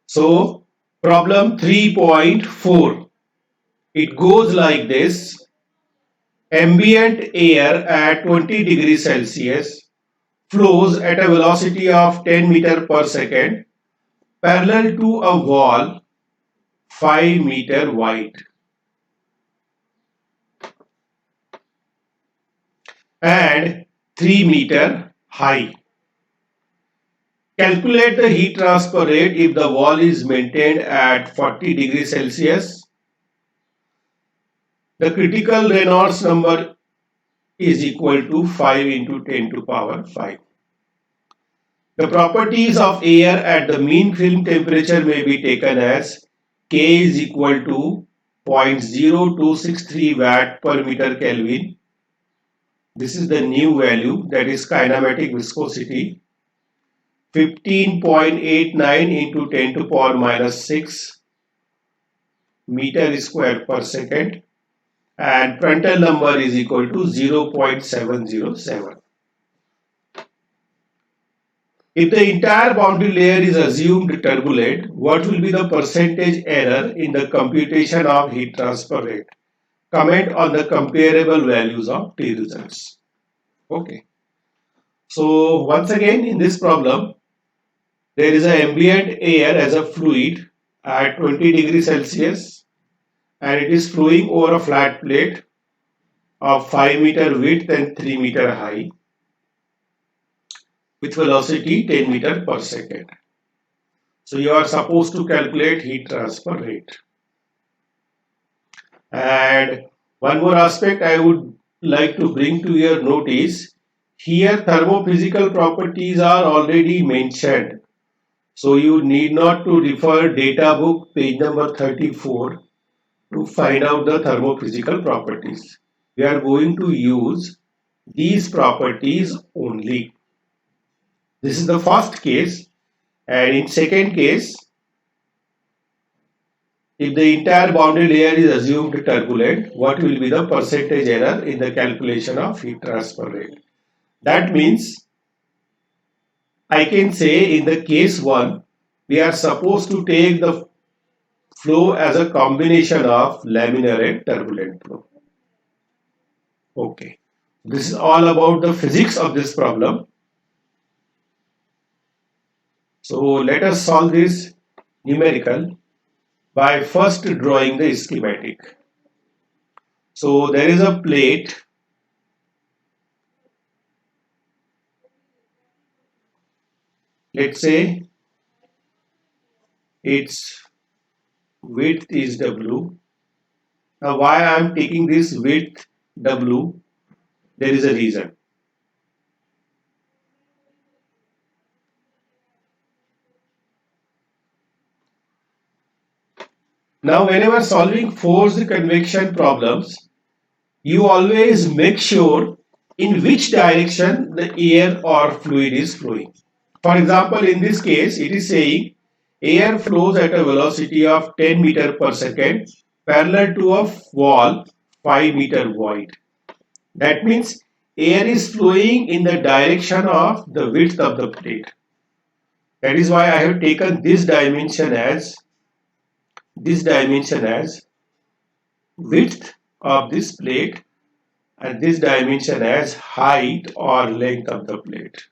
So problem 3.4, it goes like this. Ambient air at 20 degrees Celsius flows at a velocity of 10 meter per second parallel to a wall 5 meter wide and 3 meter high. Calculate the heat transfer rate if the wall is maintained at 40 degrees Celsius. The critical Reynolds number is equal to 5 into 10 to power 5. The properties of air at the mean film temperature may be taken as K is equal to 0.0263 watt per meter Kelvin. This is the new value, that is kinematic viscosity. 15.89 into 10 to power minus 6 meter square per second, and Prandtl number is equal to 0.707. If the entire boundary layer is assumed turbulent, what will be the percentage error in the computation of heat transfer rate? Comment on the comparable values of T results. Okay. So once again in this problem, there is an ambient air as a fluid at 20 degrees Celsius and it is flowing over a flat plate of 5 meter width and 3 meter high with velocity 10 meter per second. So you are supposed to calculate heat transfer rate. And one more aspect I would like to bring to your notice, here thermophysical properties are already mentioned. So you need not to refer data book page number 34 to find out the thermophysical properties. We are going to use these properties only. This is the first case, and in second case, if the entire boundary layer is assumed turbulent, what will be the percentage error in the calculation of heat transfer rate? That means I can say in the case 1, we are supposed to take the flow as a combination of laminar and turbulent flow. Okay. This is all about the physics of this problem. So let us solve this numerical by first drawing the schematic. So there is a plate. Let's say its width is W. Now why I am taking this width W? There is a reason. Now whenever solving forced convection problems, you always make sure in which direction the air or fluid is flowing. For example, in this case, it is saying air flows at a velocity of 10 meter per second parallel to a wall 5 meter wide. That means air is flowing in the direction of the width of the plate. That is why I have taken this dimension as width of this plate and this dimension as height or length of the plate.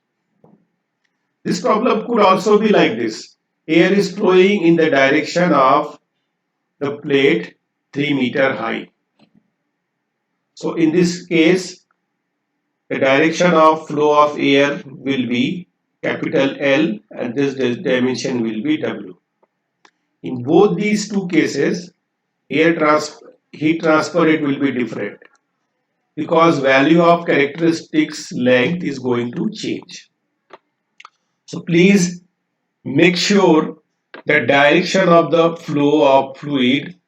This problem could also be like this. Air is flowing in the direction of the plate 3 meter high. So in this case, the direction of flow of air will be capital L and this dimension will be W. In both these two cases, heat transfer rate will be different because value of characteristics length is going to change. So please make sure the direction of the flow of fluid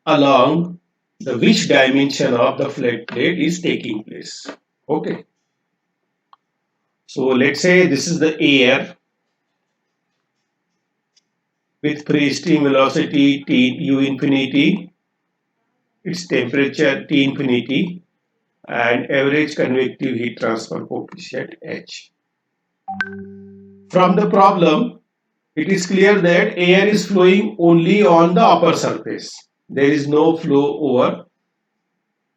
along the which dimension of the flat plate is taking place. Okay. So let's say this is the air with free stream velocity T u infinity, its temperature T infinity, and average convective heat transfer coefficient H. From the problem, it is clear that air is flowing only on the upper surface. There is no flow over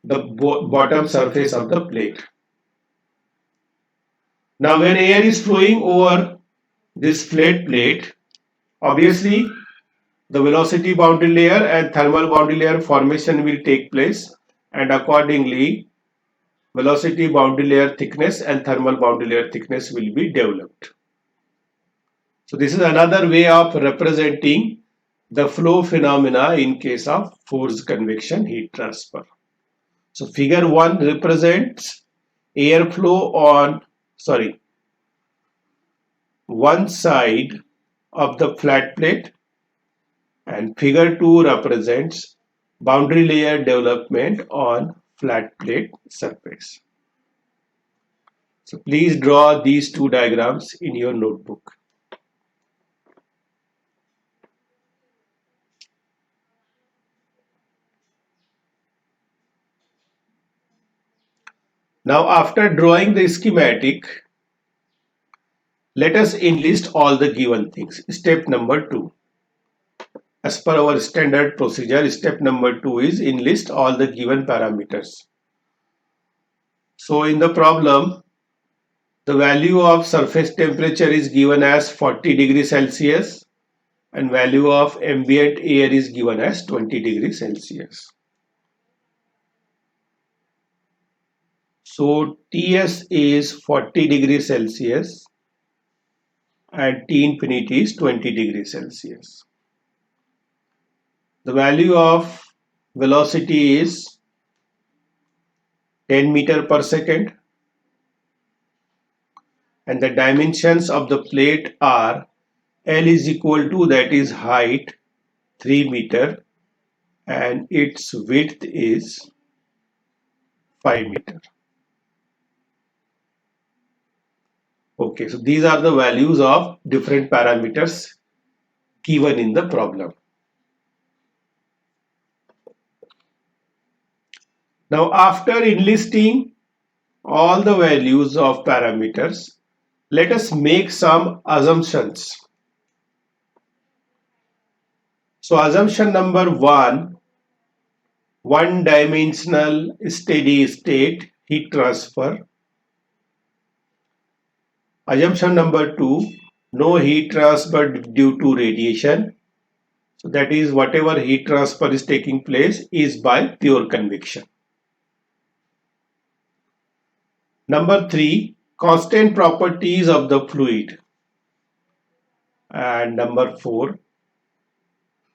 the bottom surface of the plate. Now when air is flowing over this flat plate, obviously the velocity boundary layer and thermal boundary layer formation will take place, and accordingly velocity boundary layer thickness and thermal boundary layer thickness will be developed. So this is another way of representing the flow phenomena in case of forced convection heat transfer. So figure 1 represents airflow on one side of the flat plate, and figure 2 represents boundary layer development on flat plate surface. So please draw these two diagrams in your notebook. Now after drawing the schematic, let us enlist all the given things. Step number 2. As per our standard procedure, step number 2 is enlist all the given parameters. So in the problem, the value of surface temperature is given as 40 degrees Celsius and value of ambient air is given as 20 degrees Celsius. So Ts is 40 degrees Celsius and T infinity is 20 degrees Celsius. The value of velocity is 10 meter per second and the dimensions of the plate are L is equal to, that is height, 3 meter and its width is 5 meter. Okay, so these are the values of different parameters given in the problem. Now after enlisting all the values of parameters, let us make some assumptions. So assumption number 1, one-dimensional steady state heat transfer. Assumption number 2, no heat transfer due to radiation. So that is, whatever heat transfer is taking place is by pure convection. Number 3, constant properties of the fluid. And number 4,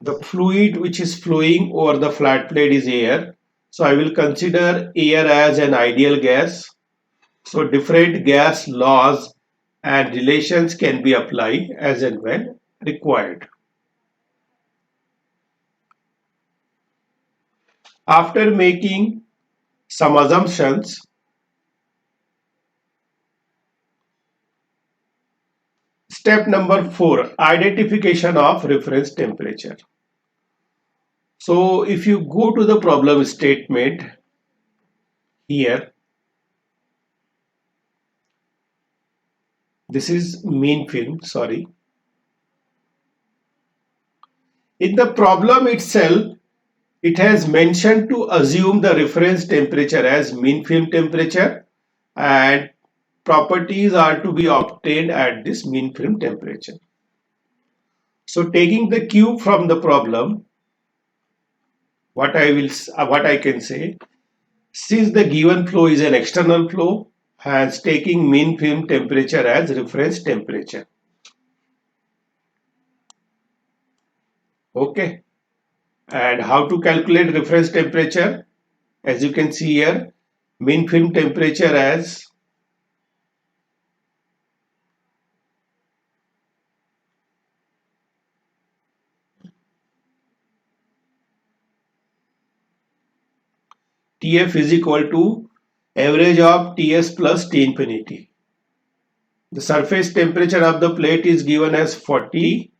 the fluid which is flowing over the flat plate is air. So I will consider air as an ideal gas. So different gas laws and relations can be applied as and when required. After making some assumptions, step number 4, identification of reference temperature. So if you go to the problem statement here, this is mean film, In the problem itself, it has mentioned to assume the reference temperature as mean film temperature and properties are to be obtained at this mean film temperature. So taking the cue from the problem, what I can say, since the given flow is an external flow, hence taking mean film temperature as reference temperature. Okay. And how to calculate reference temperature? As you can see here, mean film temperature as Tf is equal to average of Ts plus T infinity. The surface temperature of the plate is given as 40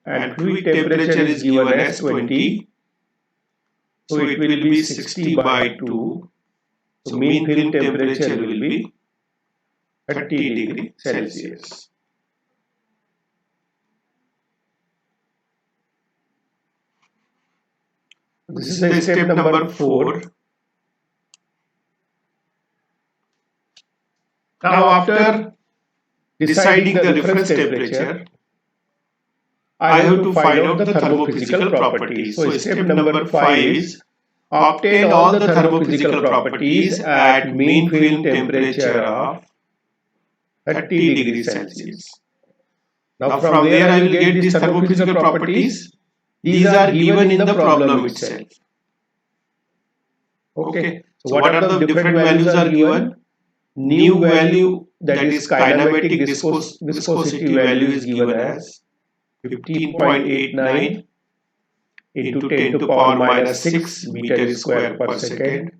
and fluid temperature is given as 20. So it will be 60 by 2. So mean film temperature will be 30 degrees Celsius. This is the step number 4. Now after deciding the reference temperature, I have to find out the thermophysical properties. So step number 5 is obtain all the thermophysical properties at mean film temperature of 30 degrees Celsius. Now from where I will get these thermophysical properties? These are given in the problem itself. Okay. So what are the different values are given? New value, that is kinematic viscosity value, is given as 15.89 into 10 to power minus 6 meter square per second.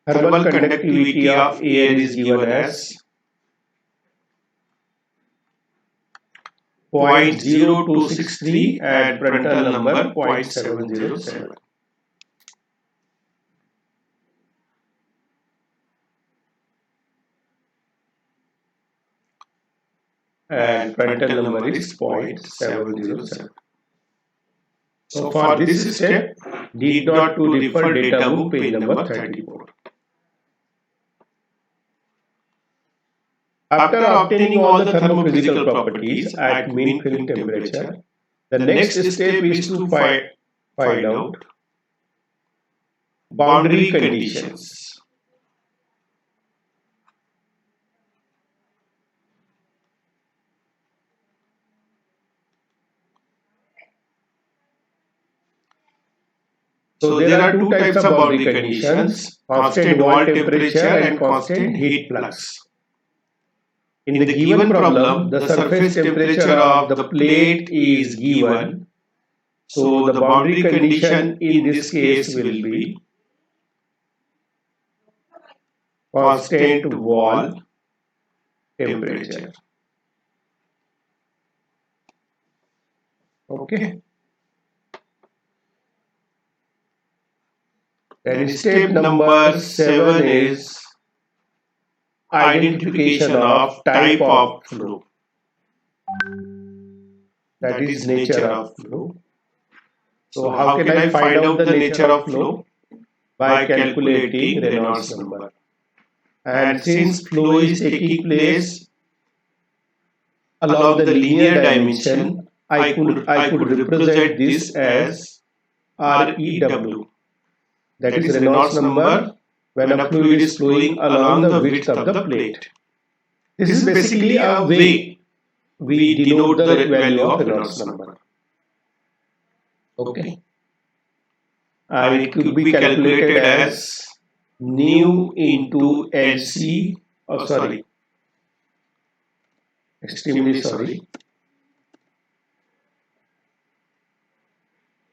Thermal conductivity of air is given as 0.0263 and Prandtl number 0.707. And Prandtl number is 0.707. So for this step, need not to refer data book page number 34. After obtaining all the thermophysical properties at mean film temperature, the next step is to find out boundary conditions. So there are two types of boundary conditions: constant wall temperature and constant heat flux. In the given problem, the surface temperature of the plate is given. So the boundary condition in this case will be constant wall temperature. Okay. Then step number 7 is identification of type of flow. That is nature of flow. So how can I find out the nature of flow? By calculating Reynolds number. And since flow is taking place along the linear dimension, I could represent this as REW. That is Reynolds number when a fluid is flowing along the width of the plate. This is basically a way we denote the value of Reynolds number. Okay. And it could be calculated as nu into LC, extremely sorry,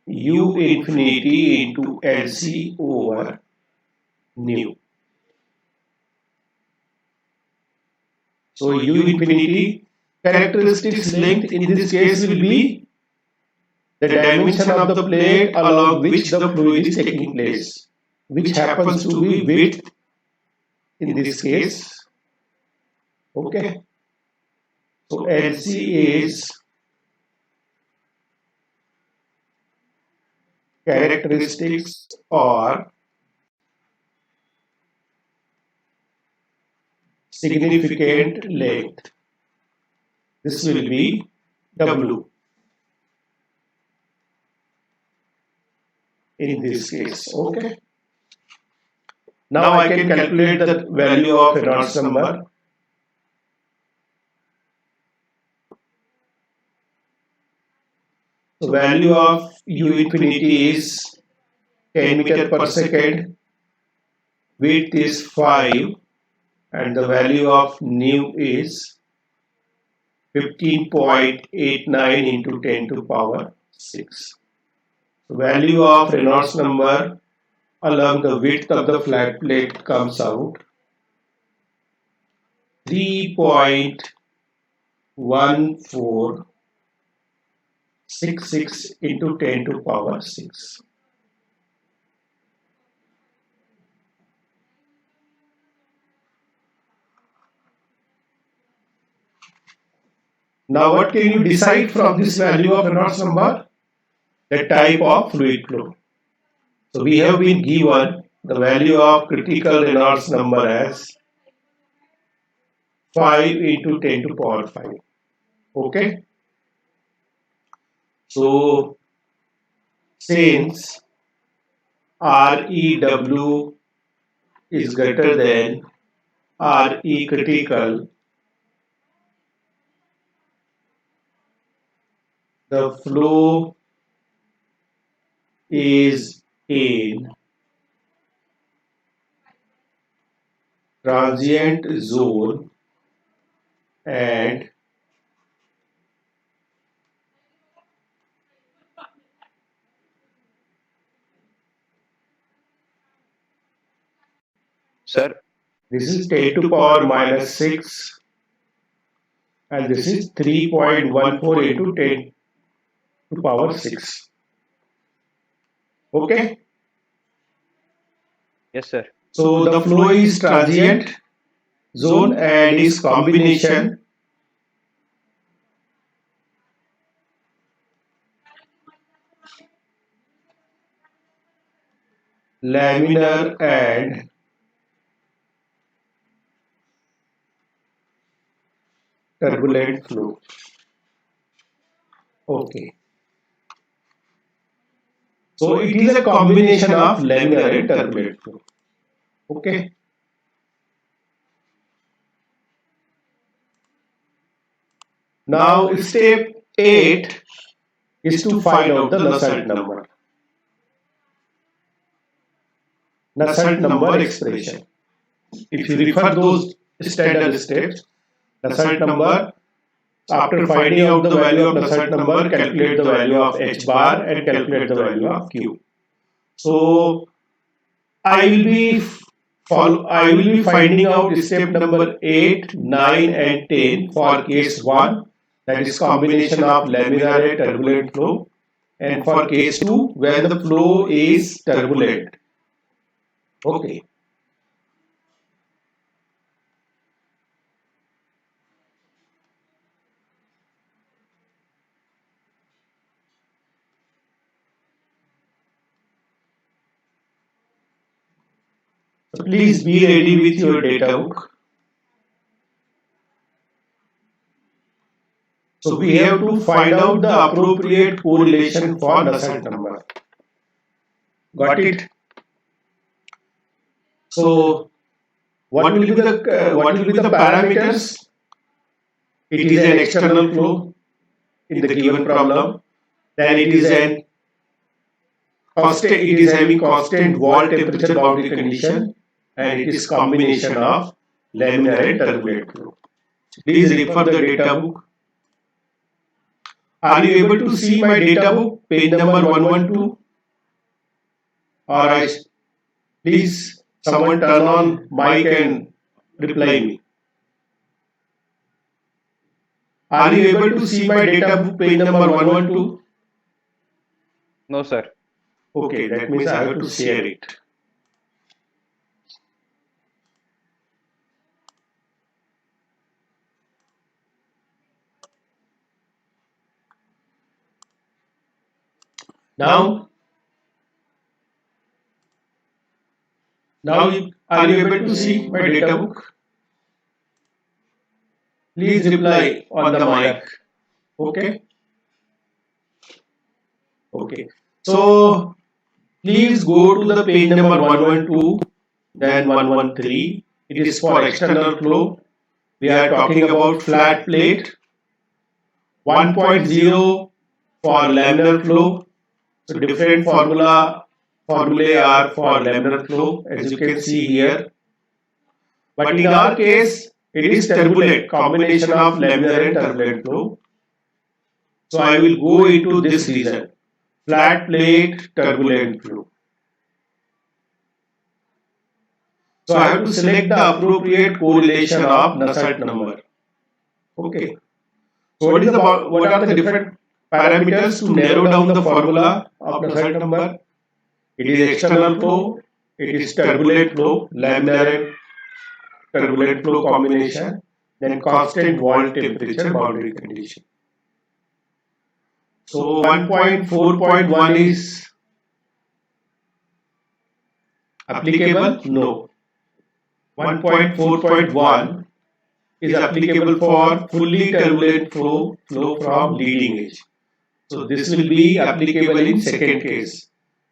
U infinity into LC over nu. So U infinity characteristics length in this case will be the dimension of the plate along which the fluid is taking place, which happens to be width in this case. Okay. So LC is characteristics or significant length. This will be W in this case. Okay. Now I can calculate the value of Reynolds number. The value of U infinity is 10 meter per second, width is 5, and the value of nu is 15.89 into 10 to power 6. The value of Reynolds number along the width of the flat plate comes out 3.1466 into 10 to power 6. Now what can you decide from this value of Reynolds number? The type of fluid flow. So we have been given the value of critical Reynolds number as 5 into 10 to power 5. Okay. So since REW is greater than RE critical, the flow is in transient zone and Sir, this is 10 to power minus 6 and this is 3.14 into 10 to power 6. Okay. yes, sir. So the flow is transient zone and is combination laminar and turbulent flow. Okay. So it is a combination of laminar and turbulent flow. Okay. Now step 8 is to find out the Nusselt number. Nusselt number expression. If you refer those standard steps, Nusselt number, after finding out the value of Nusselt number, calculate the value of H bar and calculate the value of Q. So I will be finding out step number 8, 9 and 10 for case 1, that is combination of laminar and turbulent flow, and for case 2 when the flow is turbulent. Okay. So please be ready with your data book. So we have to find out the appropriate correlation for Nusselt number. Got it? So what will be the parameters? It is an external flow in the given problem. Then it is an constant. It is having constant wall temperature boundary condition, and it is combination of laminar and turbulent flow. Please refer the data book. Are you able to see my data book, page number 112? Or please someone turn on mic and reply me. Are you able to see my data book, page number 112? No, sir. Okay, that means I have to share it. Now are you able to see my data book? Please reply on the mic. Okay. Okay. So please go to the page number 112, then 113. It is for external flow. We are talking about flat plate. 1.0 for laminar flow. So different formulae are for laminar flow, as you can see here. But in our case, it is turbulent, combination of laminar and turbulent flow. So I will go into this region, flat plate turbulent flow. So I have to select the appropriate correlation of Nusselt number. Okay. So what are the different parameters to narrow down the formula of Nusselt number? It is external flow, it is turbulent flow, laminar and turbulent flow combination, then constant wall temperature boundary condition. So 1.4.1 is applicable? No. 1.4.1 is applicable for fully turbulent flow from leading edge. So this will be applicable in second case.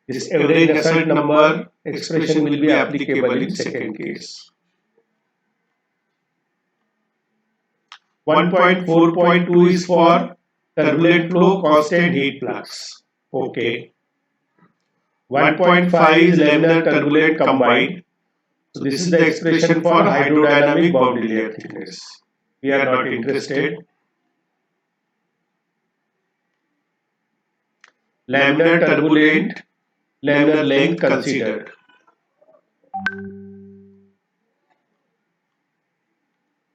This average Nusselt number expression will be applicable in second case. 1.4.2 is for turbulent flow, constant heat flux. Okay. 1.5 is laminar turbulent combined. So this is the expression for hydrodynamic boundary layer thickness. We are not interested. Laminar turbulent, laminar length considered.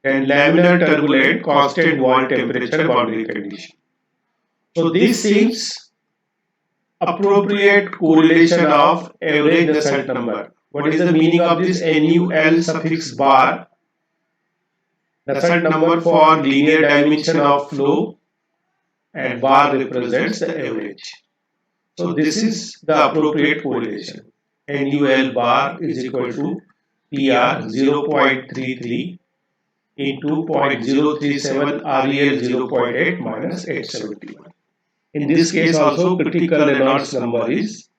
And laminar turbulent, constant wall temperature boundary condition. So this seems appropriate correlation of average Nusselt number. What is the meaning of this NUL suffix bar? Nusselt number for linear dimension of flow, and bar represents the average. So this is the appropriate correlation. NUL bar is equal to PR 0.33 into 0.037 REL 0.8 minus 871. In this case also critical Reynolds number is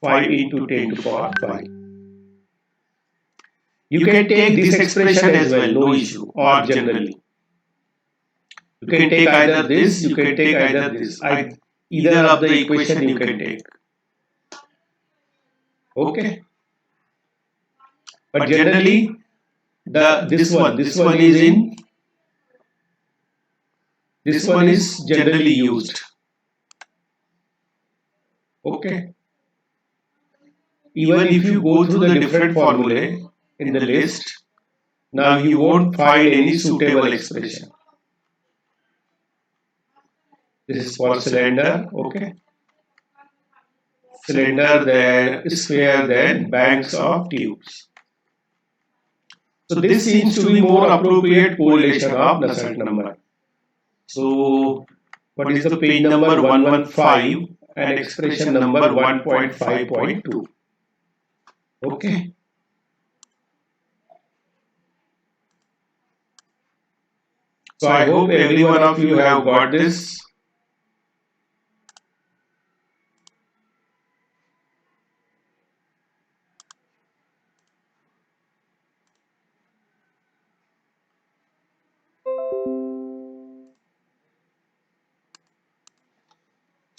5 into 10 to the power 5. You can take this expression as well, no issue, or generally. You can take either this, you can take either this. Either of the equation you can take. Okay. But generally, this one is generally used. Okay. Even if you go through the different formulae in the list, now you won't find any suitable expression. This is for cylinder, okay. Cylinder, then sphere, then banks of tubes. So this seems to be more appropriate correlation of Nusselt number. So what is the page number 115 and expression number 1.5.2? Okay. So I hope every one of you have got this.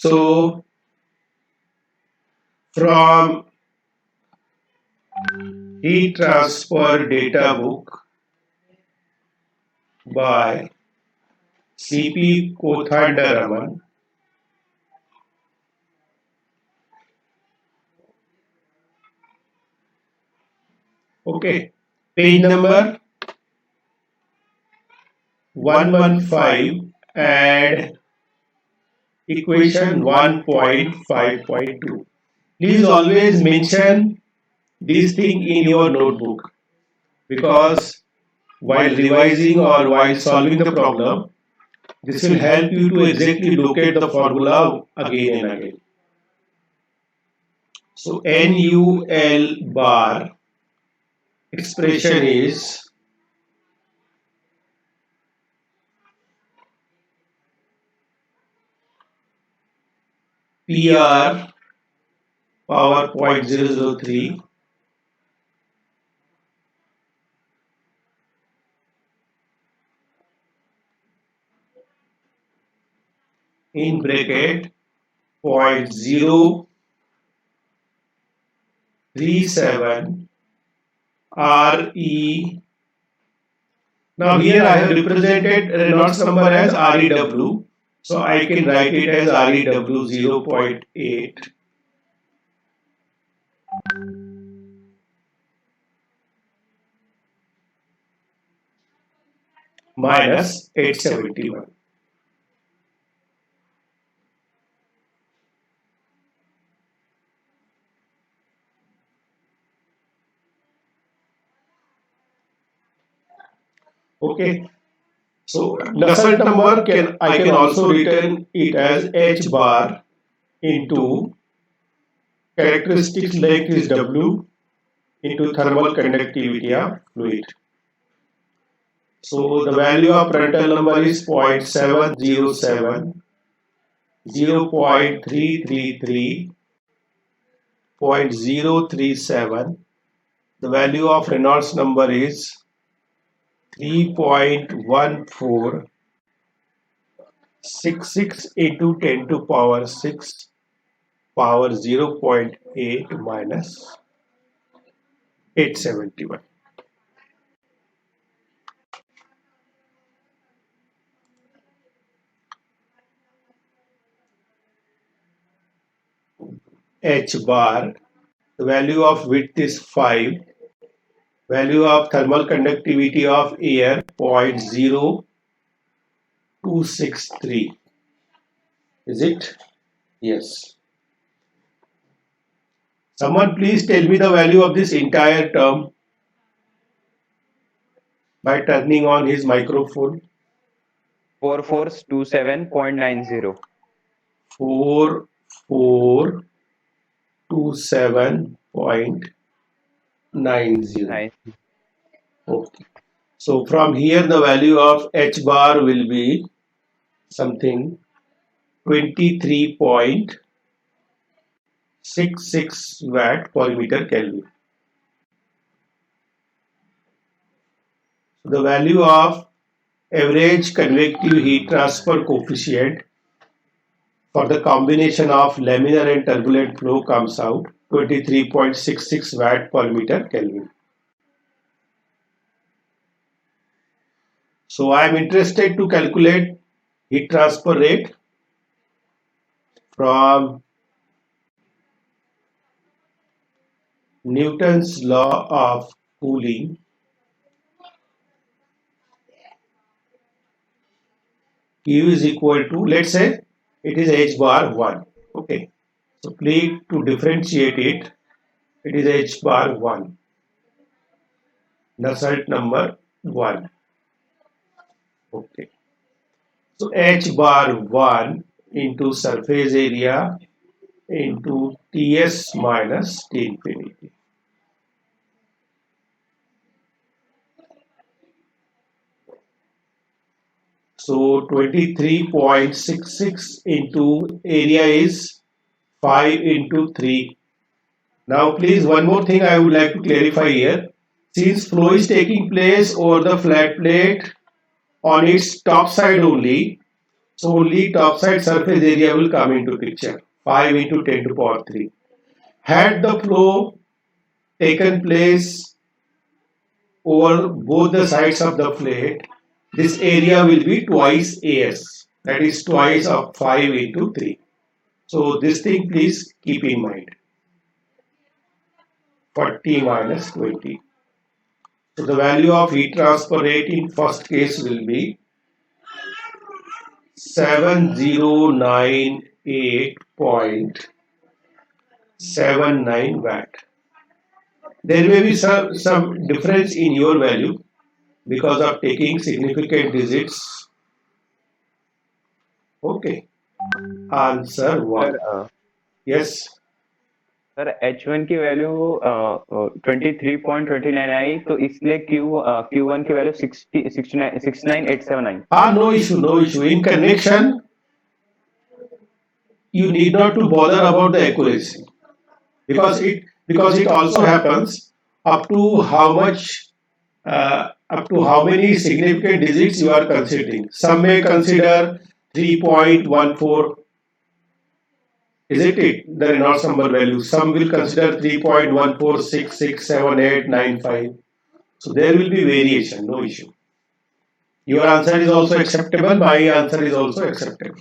So from heat transfer data book by C.P. Kothandaraman, okay, page number 115 and equation 1.5.2. Please always mention this thing in your notebook, because while revising or while solving the problem, this will help you to exactly locate the formula again and again. So NUL bar expression is PR power 0.003 in bracket 0.037 RE. Now here I have represented Reynolds number as REW, so I can write it as REW 0.8 minus 871. Okay, so Nusselt number I can also written it as H bar into characteristic length is W into thermal conductivity of fluid. So the value of Prandtl number is 0.707, 0.333, 0.037. The value of Reynolds number is 3.14. 66 into 10 to power 6 power 0.8 minus 871. H bar, the value of width is 5, value of thermal conductivity of air 0.0263. Is it? Yes. Someone please tell me the value of this entire term by turning on his microphone. 4427.90. 4427.90. Nice. Okay. So from here the value of H bar will be something 23.66 watt per meter Kelvin. So the value of average convective heat transfer coefficient for the combination of laminar and turbulent flow comes out 23.66 watt per meter Kelvin. So I am interested to calculate heat transfer rate from Newton's law of cooling. Q is equal to, let's say it is H bar 1. Okay. So please to differentiate it, it is H bar 1. Nusselt number 1. Okay. So H bar 1 into surface area into Ts minus T infinity. So 23.66 into area is 5 into 3. Now please one more thing I would like to clarify here. Since flow is taking place over the flat plate on its top side only, so only top side surface area will come into picture. 5 into 10 to power 3. Had the flow taken place over both the sides of the plate, this area will be twice AS. That is twice of 5 into 3. So this thing please keep in mind. 40 minus 20. So the value of heat transfer rate in first case will be 7098.79 watt. There may be some difference in your value because of taking significant digits. Okay. Answer 1. Sir, Yes. Sir H1 की value 23.29 आई तो इसलिए Q1 की value 69879 I. No issue, no issue. In convection, you need not to bother about the accuracy because it also happens up to how much up to how many significant digits you are considering. Some may consider 3.14. Isn't it? The Reynolds number value. Some will consider 3.14667895. So there will be variation, no issue. Your answer is also acceptable, my answer is also acceptable.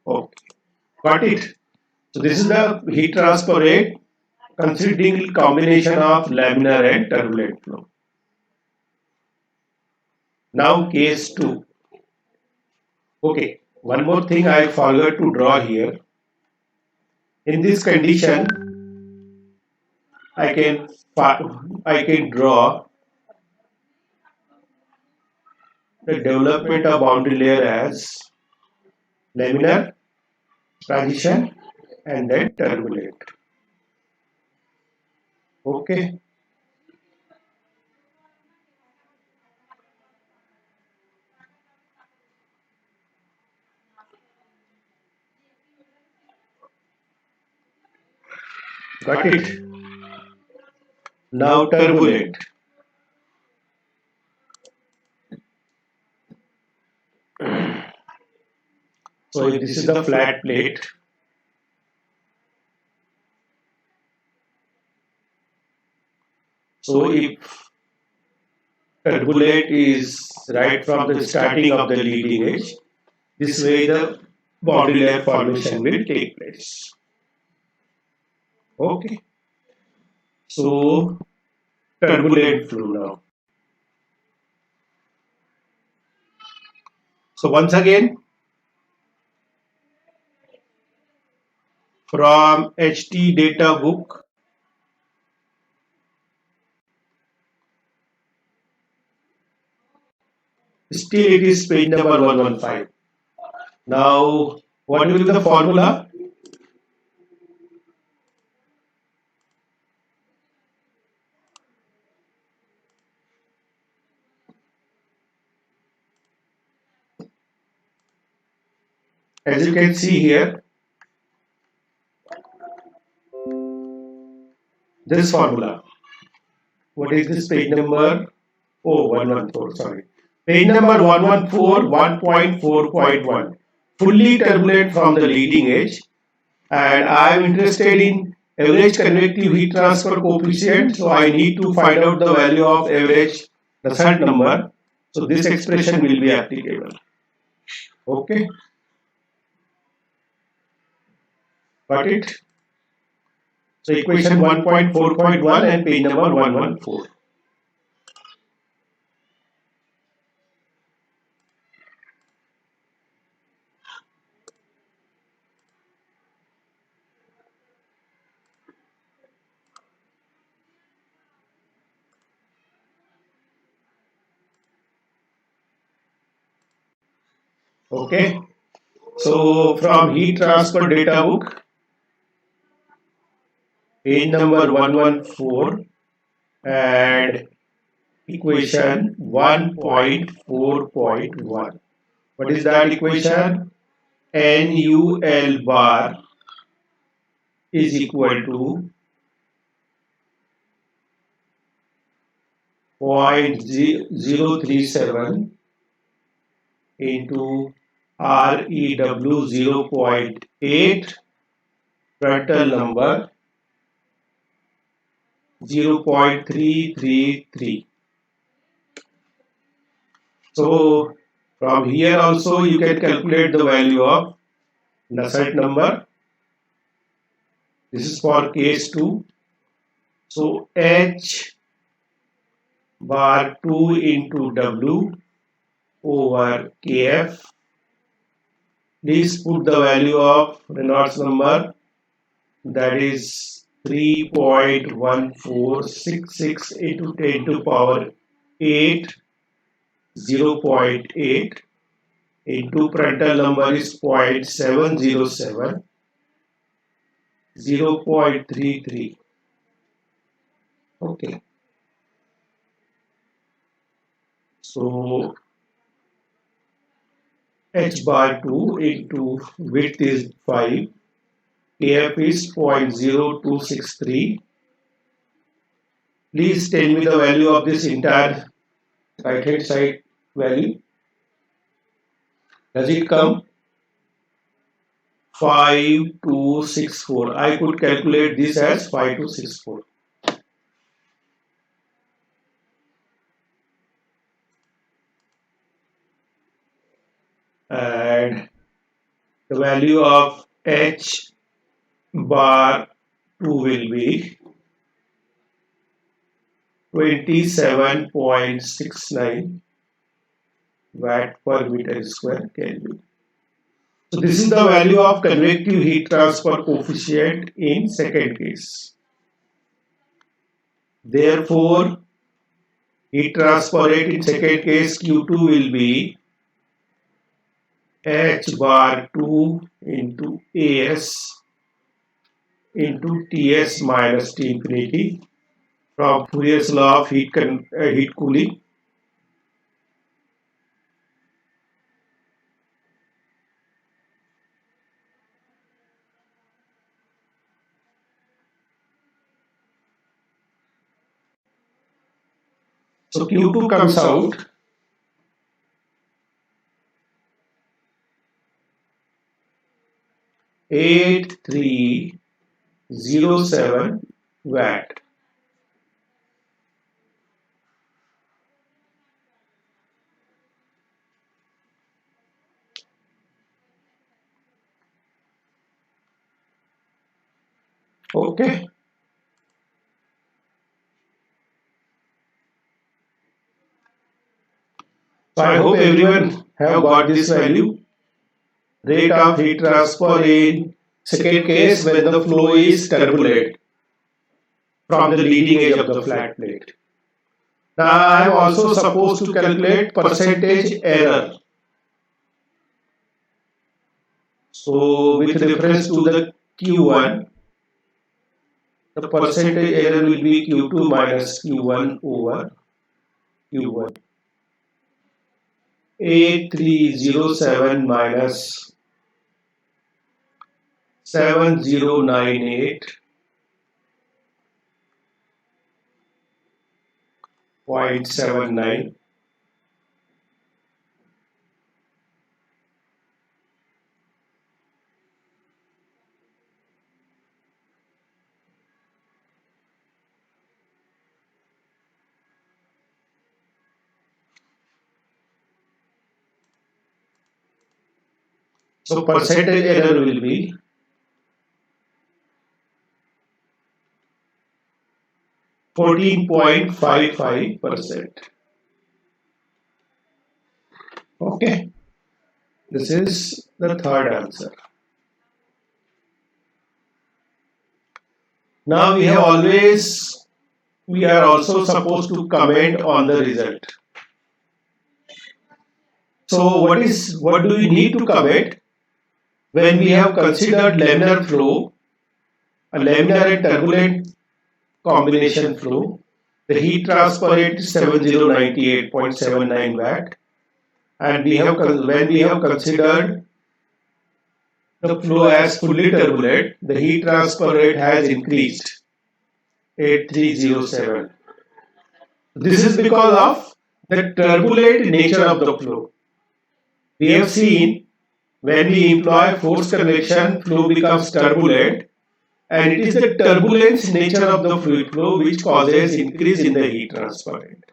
Okay, got it. So this is the heat transfer rate considering combination of laminar and turbulent flow. Now case 2. Okay, one more thing I forgot to draw here. In this condition, I can draw the development of boundary layer as laminar transition and then turbulent. Okay. Got it. Now turbulent. So if this is the flat plate, so if turbulent is right from the starting of the leading edge, this way the boundary layer formation will take place. Okay. So turbulent flow now. So once again, from HT data book, still it is page number 115. Now, what will be the formula? As you can see here, this formula. What is this page number? Oh, 114, sorry. Page number 114, 1.4.1. Fully turbulent from the leading edge. And I am interested in average convective heat transfer coefficient. So I need to find out the value of average Nusselt number. So this expression will be applicable. Okay. Got it? So equation 1.4.1 and page number 114. Okay. So from heat transfer data book, page number 114 and equation 1.4.1. What is that equation? NUL bar is equal to 0.037 into REW 0.8 Prandtl number 0.333. So from here also you can calculate the value of Nusselt number. This is for case 2. So H bar 2 into W over KF. Please put the value of Reynolds number, that is 3.1466 into 10 to power 8, 0.8 into Prandtl number is 0.707, 0.33. Okay. So H bar 2 into width is 5, KF is 0.0263. Please tell me the value of this entire right hand side value. Does it come? 5264. I could calculate this as 5264. And the value of H bar 2 will be 27.69 watt per meter square Kelvin. So this is the value of convective heat transfer coefficient in second case. Therefore, heat transfer rate in second case Q2 will be H bar 2 into AS into Ts minus T infinity from Fourier's law of heat cooling. So Q2 comes out (8307 watt). Okay. So I hope everyone have got this value. Rate of heat transfer in second case when the flow is turbulent from the leading edge of the flat plate. Now I am also supposed to calculate percentage error. So with reference to the Q1, the percentage error will be Q2 minus Q1 over Q1. 8307 minus 7098.79. So percentage error will be 14.55%. Okay, this is the third answer. Now we are also supposed to comment on the result. So what do we need to comment when we have considered laminar flow, a laminar and turbulent combination flow? The heat transfer rate is 7098.79 watt, and when we have considered the flow as fully turbulent, the heat transfer rate has increased 8307. This is because of the turbulent nature of the flow. We have seen when we employ force convection, flow becomes turbulent, and it is the turbulence nature of the fluid flow which causes increase in the heat transfer rate.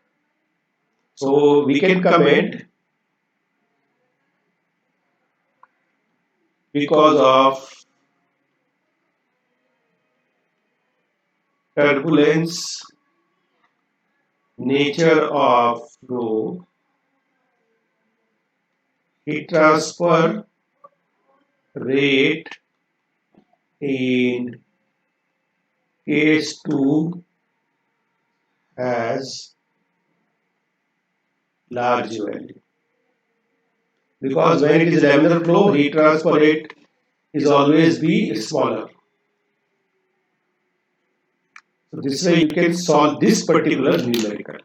So we can comment because of turbulence nature of flow, heat transfer rate in case 2 has large value, because when it is laminar flow, heat transfer rate is always be smaller. So this way you can solve this particular numerical.